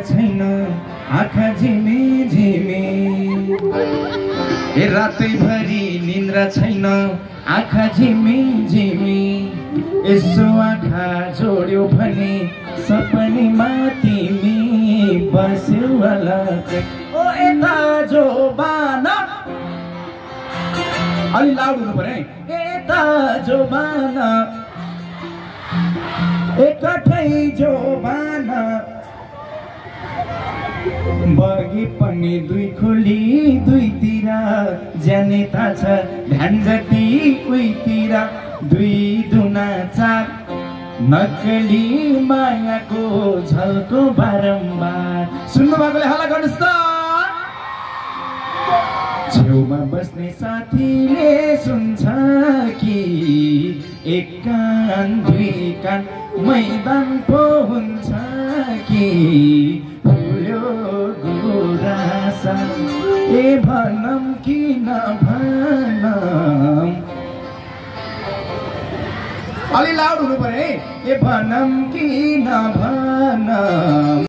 छैन आँखा झिमे झिमे रातैभरि निन्द्रा छैन आँखा झिमे झिमे यसो आँखा जोड्यो भने सपनीमा तिमी बस्यौ होला ओ यता जो बाना अलि लाउड हुनु पर्यो है यता जो बाना एकठै जो बाना बगी पनि दुई खोली दुईतिर जाने थाहा छ ध्यान जति उहीतिर दुई दुना चार नक्कली मायाको झल्को बारम्बार सुन्नु भएकोले हल्ला गर्नुहोस् त छेउमा बस्ने साथीले सुन्छ कि एक कान दुई कान मैदान पो हुन्छ कि फुल्यो गुरासा ए भनम कि नभनम अलि लाउड हुनु पर्यो है ए भनम कि नभनम